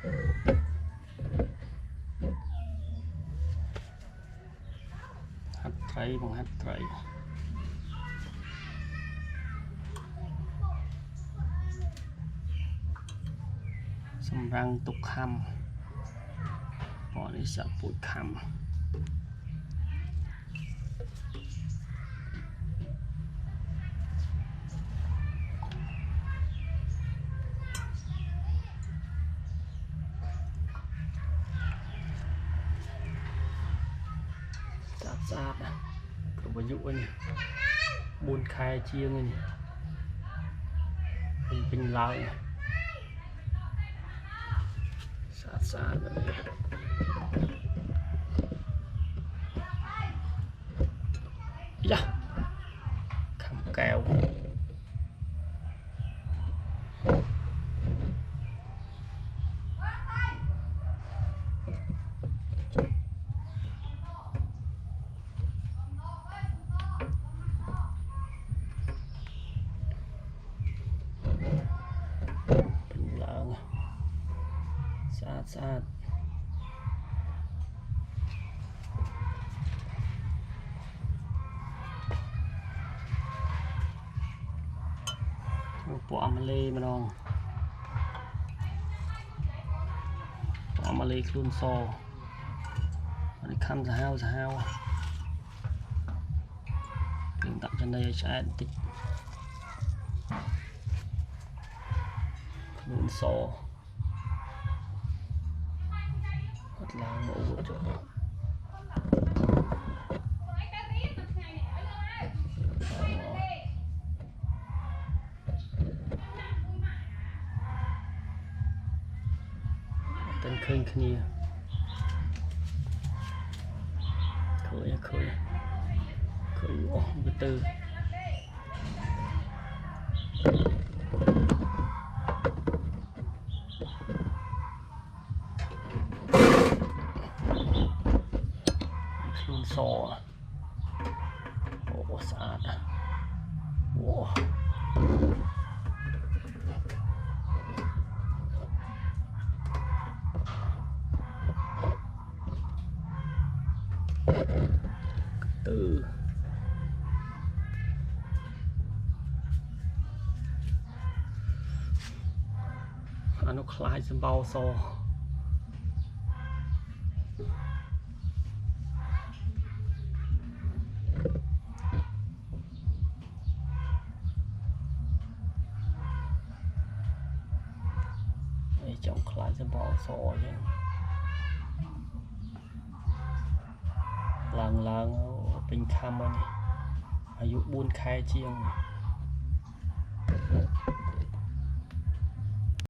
hạt trái bằng hạt trái sầm răng tục khăm bọn đi sợ bụi khăm sáp cũng ví dụ như buôn khai chiêng này bình lao sát dạ khăm keo sát bỏ mà lê mà non bỏ mà lê luôn so để khăn ra hao mình tặng cho đây sẽ tích luôn so là ngủ chỗ tên khơi kia khơi tư sò sạch wow. Từ nó khai xem bao so trong khai xem bao so nhé lần bình khăm nàyอายุบุญkhai chiêng